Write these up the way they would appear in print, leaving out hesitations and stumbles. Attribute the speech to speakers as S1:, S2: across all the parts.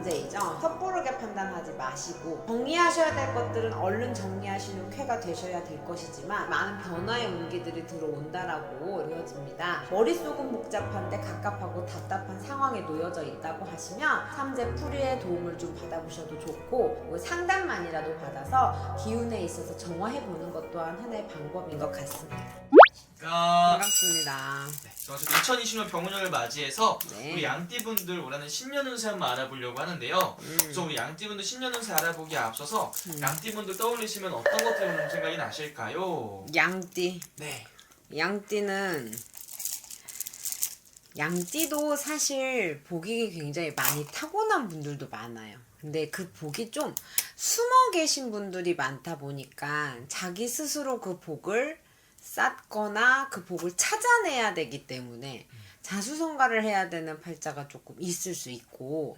S1: 삼재이죠. 섣부르게 판단하지 마시고 정리하셔야 될 것들은 얼른 정리하시는 쾌가 되셔야 될 것이지만 많은 변화의 온기들이 들어온다라고 이루어집니다. 머릿속은 복잡한데 갑갑하고 답답한 상황에 놓여져 있다고 하시면 삼재 풀이의 도움을 좀 받아보셔도 좋고 뭐 상담만이라도 받아서 기운에 있어서 정화해보는 것 또한 하나의 방법인 것 같습니다. 반갑습니다.
S2: 네, 2020년 병원년을 맞이해서
S1: 네.
S2: 우리 양띠분들 올해는 신년 운세 한번 알아보려고 하는데요. 그래서 우리 양띠분들 신년 운세 알아보기에 앞서서 양띠분들 떠올리시면 어떤 것들 생각이 나실까요?
S1: 양띠.
S2: 네.
S1: 양띠도 사실 복이 굉장히 많이 타고난 분들도 많아요. 근데 그 복이 좀 숨어 계신 분들이 많다 보니까 자기 스스로 그 복을 쌓거나 그 복을 찾아내야 되기 때문에 자수성가를 해야 되는 팔자가 조금 있을 수 있고,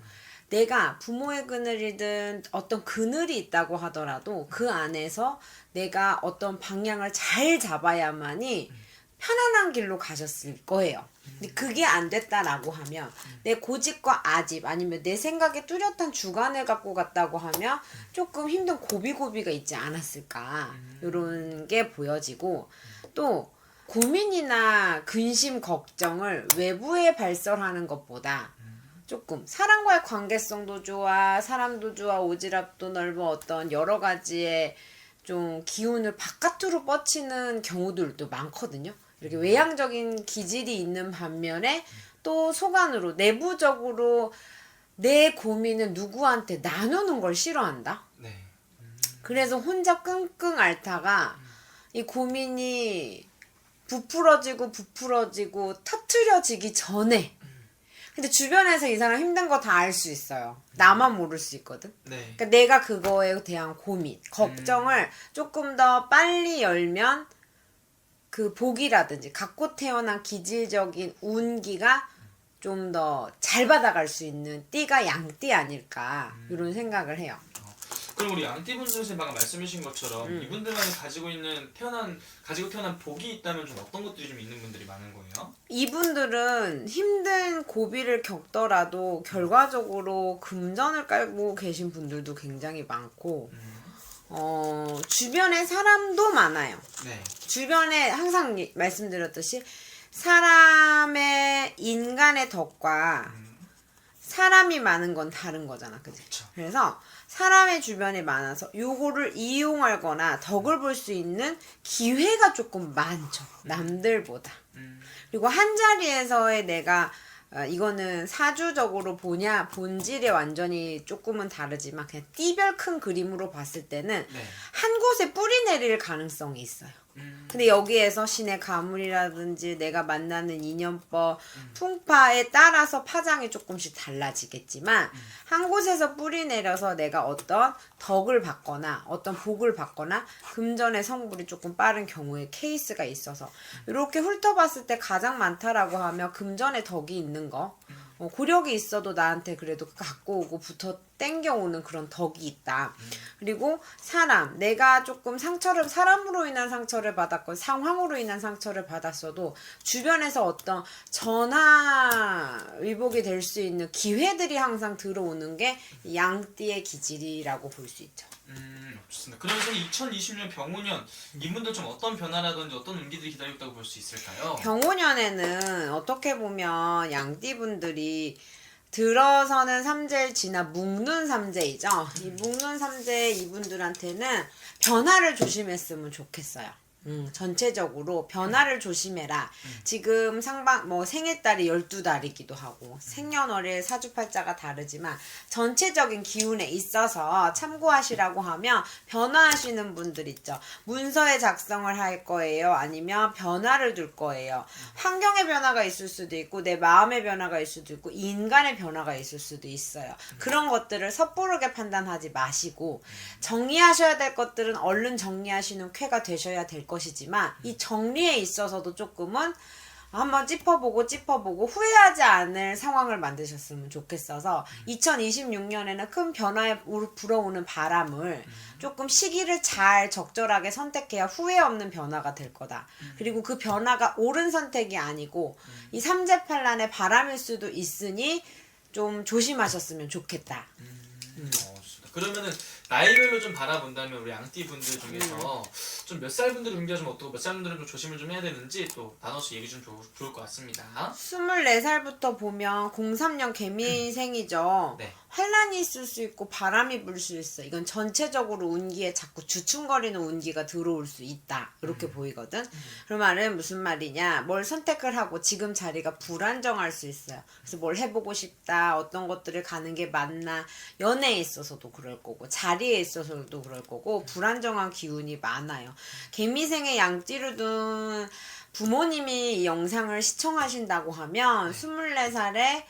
S1: 내가 부모의 그늘이든 어떤 그늘이 있다고 하더라도 그 안에서 내가 어떤 방향을 잘 잡아야만이 편안한 길로 가셨을 거예요. 근데 그게 안 됐다라고 하면 내 고집과 아집 아니면 내 생각에 뚜렷한 주관을 갖고 갔다고 하면 조금 힘든 고비고비가 있지 않았을까, 이런 게 보여지고, 또 고민이나 근심 걱정을 외부에 발설하는 것보다 조금 사람과의 관계성도 좋아, 사람도 좋아, 오지랖도 넓어, 어떤 여러 가지의 좀 기운을 바깥으로 뻗치는 경우들도 많거든요. 이렇게 외향적인 기질이 있는 반면에 또 속안으로 내부적으로 내 고민을 누구한테 나누는 걸 싫어한다.
S2: 네.
S1: 그래서 혼자 끙끙 앓다가 이 고민이 부풀어지고 터트려지기 전에, 근데 주변에서 이 사람 힘든 거 다 알 수 있어요. 나만 모를 수 있거든.
S2: 네.
S1: 그러니까 내가 그거에 대한 고민, 걱정을 조금 더 빨리 열면 그 복이라든지 갖고 태어난 기질적인 운기가 좀 더 잘 받아갈 수 있는 띠가 양띠 아닐까, 이런 생각을 해요.
S2: 그럼 우리 양띠분들 방금 말씀하신 것처럼 이분들만이 가지고 태어난 복이 있다면 좀 어떤 것들이 좀 있는 분들이 많은 거예요?
S1: 이분들은 힘든 고비를 겪더라도 결과적으로 금전을 깔고 계신 분들도 굉장히 많고, 주변에 사람도 많아요.
S2: 네.
S1: 주변에 항상 말씀드렸듯이 사람의 인간의 덕과 사람이 많은 건 다른 거잖아, 그치?
S2: 그쵸.
S1: 그래서 사람의 주변에 많아서 요거를 이용하거나 덕을 볼 수 있는 기회가 조금 많죠, 남들보다. 그리고 한 자리에서의 내가 이거는 사주적으로 보냐 본질에 완전히 조금은 다르지만 그냥 띠별 큰 그림으로 봤을 때는
S2: 네.
S1: 한 곳에 뿌리 내릴 가능성이 있어요. 근데 여기에서 신의 가물이라든지 내가 만나는 인연법, 풍파에 따라서 파장이 조금씩 달라지겠지만 한 곳에서 뿌리 내려서 내가 어떤 덕을 받거나 어떤 복을 받거나 금전의 성불이 조금 빠른 경우의 케이스가 있어서 이렇게 훑어봤을 때 가장 많다라고 하면 금전의 덕이 있는 거, 고력이 있어도 나한테 그래도 갖고 오고 붙어 땡겨오는 그런 덕이 있다. 그리고 사람, 내가 조금 사람으로 인한 상처를 받았건 상황으로 인한 상처를 받았어도 주변에서 어떤 전화위복이 될 수 있는 기회들이 항상 들어오는 게 양띠의 기질이라고 볼 수 있죠.
S2: 좋습니다. 그러면서 2020년 병호년 이분들 좀 어떤 변화라든지 어떤 운기들이 기다리고 있다고 볼 수 있을까요?
S1: 병호년에는 어떻게 보면 양띠분들이 들어서는 삼재를 지나 묵는 삼재이죠. 이 묵는 삼재 이분들한테는 변화를 조심했으면 좋겠어요. 전체적으로 변화를 조심해라. 지금 생일달이 12달이기도 하고 생년월일 사주팔자가 다르지만 전체적인 기운에 있어서 참고하시라고 하면 변화하시는 분들 있죠. 문서의 작성을 할 거예요? 아니면 변화를 둘 거예요? 환경의 변화가 있을 수도 있고 내 마음의 변화가 있을 수도 있고 인간의 변화가 있을 수도 있어요. 그런 것들을 섣부르게 판단하지 마시고 정리하셔야 될 것들은 얼른 정리하시는 쾌가 되셔야 될 것이지만 이 정리에 있어서도 조금은 한번 짚어보고 후회하지 않을 상황을 만드셨으면 좋겠어서 2026년에는 큰 변화에 불어오는 바람을 조금 시기를 잘 적절하게 선택해야 후회 없는 변화가 될 거다. 그리고 그 변화가 옳은 선택이 아니고 이 삼재팔란의 바람일 수도 있으니 좀 조심하셨으면 좋겠다.
S2: 좋습니다. 그러면은 나이별로 좀 바라본다면 우리 양띠 분들 중에서 좀 몇 살 분들은 굉장히 좀 어떻고 몇 살 분들은 좀 조심을 좀 해야 되는지 또 나눠서 얘기 좀 좋을 것 같습니다.
S1: 24살부터 보면 03년 개미생이죠.
S2: 네.
S1: 환란이 있을 수 있고 바람이 불 수 있어. 이건 전체적으로 운기에 자꾸 주춤거리는 운기가 들어올 수 있다. 이렇게 보이거든. 그 말은 무슨 말이냐. 뭘 선택을 하고 지금 자리가 불안정할 수 있어요. 그래서 뭘 해보고 싶다. 어떤 것들을 가는 게 맞나. 연애에 있어서도 그럴 거고 자리에 있어서도 그럴 거고 불안정한 기운이 많아요. 개미생의 양띠를 둔 부모님이 이 영상을 시청하신다고 하면 24살에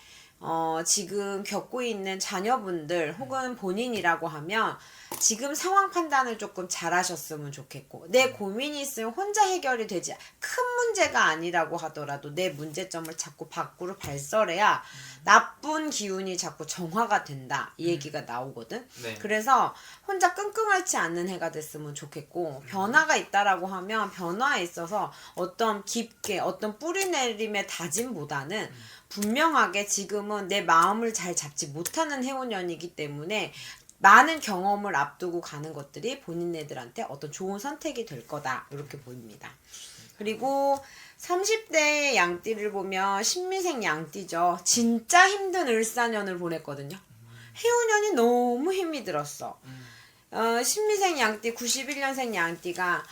S1: 지금 겪고 있는 자녀분들 혹은 본인이라고 하면 지금 상황 판단을 조금 잘 하셨으면 좋겠고 내 고민이 있으면 혼자 해결이 되지 큰 문제가 아니라고 하더라도 내 문제점을 자꾸 밖으로 발설해야 나쁜 기운이 자꾸 정화가 된다 이 얘기가 나오거든.
S2: 네.
S1: 그래서 혼자 끙끙 앓지 않는 해가 됐으면 좋겠고 변화가 있다라고 하면 변화에 있어서 어떤 깊게 어떤 뿌리내림의 다짐보다는 분명하게 지금은 내 마음을 잘 잡지 못하는 해운년이기 때문에 많은 경험을 앞두고 가는 것들이 본인네들한테 어떤 좋은 선택이 될 거다 이렇게 보입니다. 그리고 30대 양띠를 보면 신미생 양띠죠. 진짜 힘든 을사년을 보냈거든요. 해운년이 너무 힘이 들었어. 신미생 양띠 91년생 양띠가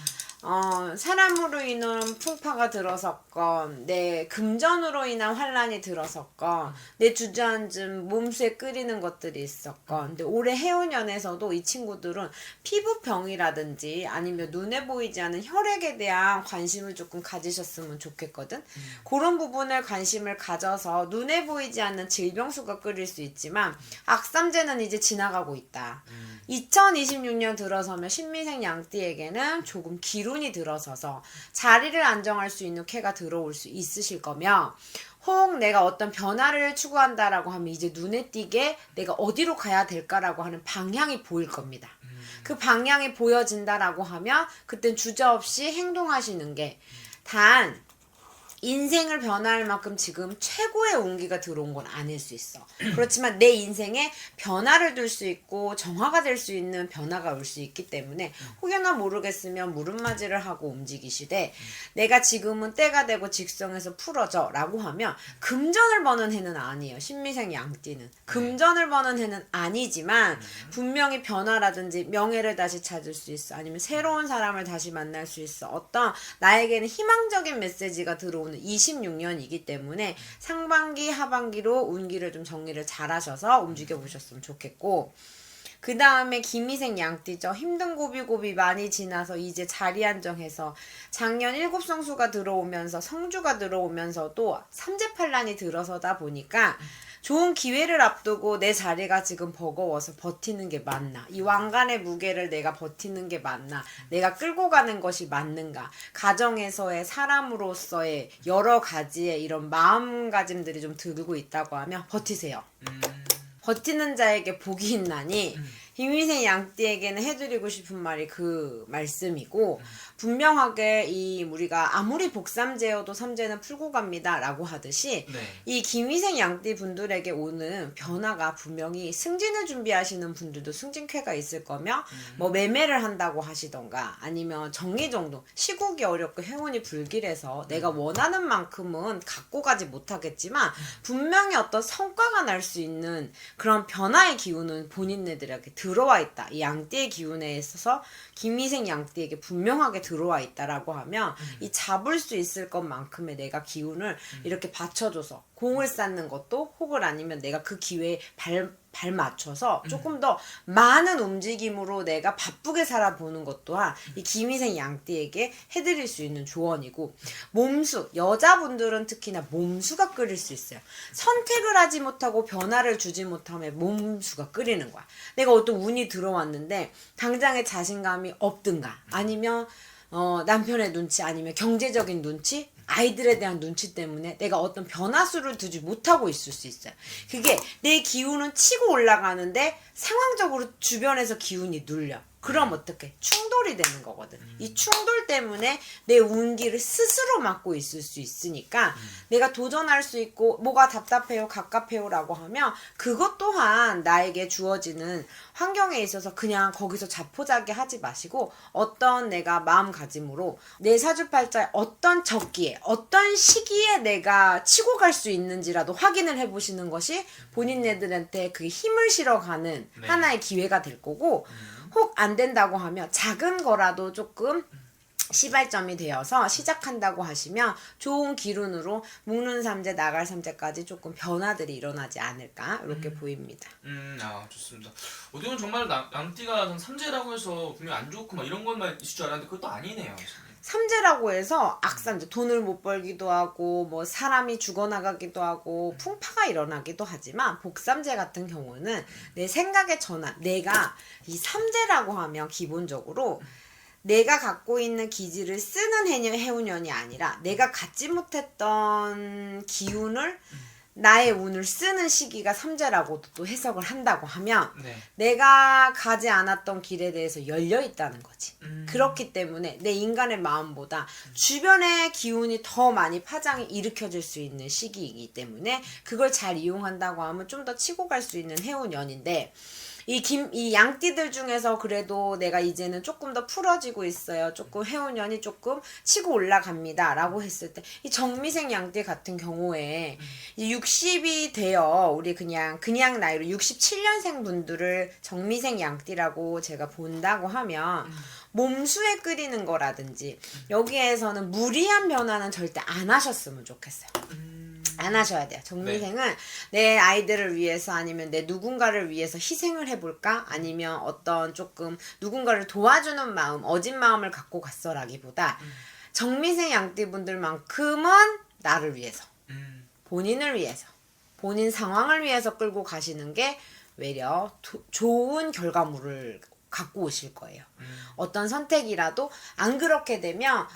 S1: 사람으로 인한 풍파가 들어섰건 내 금전으로 인한 환란이 들어섰건 내 주저앉은 몸수에 끓이는 것들이 있었건 근데 올해 해운년에서도 이 친구들은 피부병이라든지 아니면 눈에 보이지 않는 혈액에 대한 관심을 조금 가지셨으면 좋겠거든. 그런 부분을 관심을 가져서 눈에 보이지 않는 질병수가 끓일 수 있지만 악삼제는 이제 지나가고 있다. 2026년 들어서면 신미생 양띠에게는 조금 기운이 들어서서 자리를 안정할 수 있는 쾌가 들어올 수 있으실 거며 혹 내가 어떤 변화를 추구한다라고 하면 이제 눈에 띄게 내가 어디로 가야 될까라고 하는 방향이 보일 겁니다. 그 방향이 보여진다라고 하면 그땐 주저없이 행동하시는 게 단 인생을 변화할 만큼 지금 최고의 운기가 들어온 건 아닐 수 있어. 그렇지만 내 인생에 변화를 줄 수 있고 정화가 될 수 있는 변화가 올 수 있기 때문에 혹여나 모르겠으면 물음맞이를 하고 움직이시되 내가 지금은 때가 되고 직성에서 풀어져 라고 하면 금전을 버는 해는 아니에요. 신미생 양띠는. 금전을 버는 해는 아니지만 분명히 변화라든지 명예를 다시 찾을 수 있어. 아니면 새로운 사람을 다시 만날 수 있어. 어떤 나에게는 희망적인 메시지가 들어오는 26년이기 때문에 상반기 하반기로 운기를 좀 정리를 잘 하셔서 움직여 보셨으면 좋겠고 그 다음에 김희생 양띠죠. 힘든 고비고비 많이 지나서 이제 자리 안정해서 작년 7성수가 들어오면서 성주가 들어오면서도 삼재팔란이 들어서다 보니까 좋은 기회를 앞두고 내 자리가 지금 버거워서 버티는 게 맞나? 이 왕관의 무게를 내가 버티는 게 맞나? 내가 끌고 가는 것이 맞는가? 가정에서의 사람으로서의 여러 가지의 이런 마음가짐들이 좀 들고 있다고 하면 버티세요. 버티는 자에게 복이 있나니 김희생 양띠에게는 해드리고 싶은 말이 그 말씀이고 분명하게 이 우리가 아무리 복삼제여도 삼제는 풀고 갑니다 라고 하듯이 이 김희생 양띠 분들에게 오는 변화가 분명히 승진을 준비하시는 분들도 승진쾌가 있을 거며 뭐 매매를 한다고 하시던가 아니면 정리정돈 시국이 어렵고 행운이 불길해서 내가 원하는 만큼은 갖고 가지 못하겠지만 분명히 어떤 성과가 날 수 있는 그런 변화의 기운은 본인네들에게 들어와 있다. 이 양띠의 기운에 있어서 김희생 양띠에게 분명하게 들어와 있다라고 하면 이 잡을 수 있을 것만큼의 내가 기운을 이렇게 받쳐줘서 공을 쌓는 것도 혹을 아니면 내가 그 기회에 발 맞춰서 조금 더 많은 움직임으로 내가 바쁘게 살아보는 것 또한 이 김희생 양띠에게 해드릴 수 있는 조언이고 몸수, 여자분들은 특히나 몸수가 끓일 수 있어요. 선택을 하지 못하고 변화를 주지 못하면 몸수가 끓이는 거야. 내가 어떤 운이 들어왔는데 당장의 자신감이 없든가 아니면 남편의 눈치 아니면 경제적인 눈치 아이들에 대한 눈치 때문에 내가 어떤 변화수를 두지 못하고 있을 수 있어요. 그게 내 기운은 치고 올라가는데 상황적으로 주변에서 기운이 눌려. 그럼 어떻게? 충돌이 되는 거거든. 이 충돌 때문에 내 운기를 스스로 막고 있을 수 있으니까 내가 도전할 수 있고 뭐가 답답해요, 갑갑해요 라고 하면 그것 또한 나에게 주어지는 환경에 있어서 그냥 거기서 자포자기 하지 마시고 어떤 내가 마음가짐으로 내 사주팔자에 어떤 적기에 어떤 시기에 내가 치고 갈 수 있는지라도 확인을 해보시는 것이 본인네들한테 그 힘을 실어가는
S2: 네.
S1: 하나의 기회가 될 거고 혹 안 된다고 하면 작은 거라도 조금 시발점이 되어서 시작한다고 하시면 좋은 기운으로 묵는 삼재 나갈 삼재까지 조금 변화들이 일어나지 않을까 이렇게 보입니다.
S2: 좋습니다. 어디는 정말 양띠가 삼재라고 해서 분명 안 좋고 막 이런 것만 있을 줄 알았는데 그것도 아니네요.
S1: 삼재라고 해서 악삼재 돈을 못 벌기도 하고 뭐 사람이 죽어나가기도 하고 풍파가 일어나기도 하지만 복삼재 같은 경우는 내 생각의 전환 내가 이 삼재라고 하면 기본적으로 내가 갖고 있는 기질을 쓰는 해운년이 아니라 내가 갖지 못했던 기운을 나의 운을 쓰는 시기가 삼재라고도 또 해석을 한다고 하면
S2: 네.
S1: 내가 가지 않았던 길에 대해서 열려 있다는 거지. 그렇기 때문에 내 인간의 마음보다 주변의 기운이 더 많이 파장이 일으켜질 수 있는 시기이기 때문에 그걸 잘 이용한다고 하면 좀 더 치고 갈 수 있는 해운년인데 이 양띠들 중에서 그래도 내가 이제는 조금 더 풀어지고 있어요. 조금 해운년이 조금 치고 올라갑니다. 라고 했을 때, 이 정미생 양띠 같은 경우에 60이 되어 우리 그냥 나이로 67년생 분들을 정미생 양띠라고 제가 본다고 하면 몸수에 끓이는 거라든지 여기에서는 무리한 변화는 절대 안 하셨으면 좋겠어요. 안 하셔야 돼요. 정미생은 내 아이들을 위해서 아니면 내 누군가를 위해서 희생을 해볼까? 아니면 어떤 조금 누군가를 도와주는 마음, 어진 마음을 갖고 갔어라기보다 정미생 양띠분들만큼은 나를 위해서, 본인을 위해서, 본인 상황을 위해서 끌고 가시는 게 외려 좋은 결과물을 갖고 오실 거예요. 어떤 선택이라도 안 그렇게 되면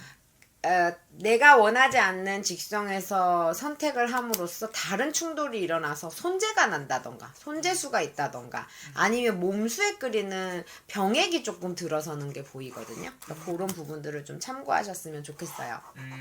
S1: 내가 원하지 않는 직성에서 선택을 함으로써 다른 충돌이 일어나서 손재가 난다던가 손재수가 있다던가 아니면 몸수에 끓이는 병액이 조금 들어서는 게 보이거든요. 그러니까 그런 부분들을 좀 참고하셨으면 좋겠어요.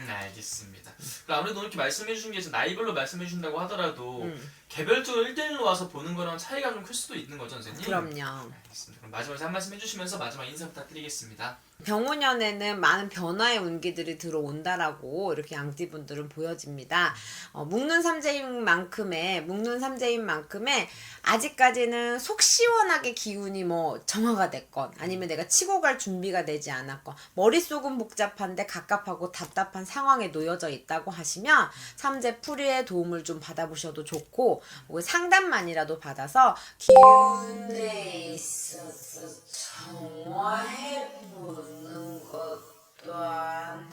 S2: 알겠습니다. 아무래도 이렇게 말씀해 주신 게 나이별로 말씀해 주신다고 하더라도 개별적으로 1대1로 와서 보는 거랑 차이가 좀 클 수도 있는 거죠, 선생님?
S1: 그럼요.
S2: 알겠습니다. 그럼 마지막에 한 말씀 해주시면서 마지막 인사 부탁드리겠습니다.
S1: 병운년에는 많은 변화의 운기들이 들어온다라고 이렇게 양띠분들은 보여집니다. 묵는 삼재인 만큼의 아직까지는 속 시원하게 기운이 뭐 정화가 됐건 아니면 내가 치고 갈 준비가 되지 않았건 머릿속은 복잡한데 갑갑하고 답답한 상황에 놓여져 있다고 하시면 삼재 풀이의 도움을 좀 받아보셔도 좋고 상담만이라도 받아서 기운에 있어서 정화해보는 것 또한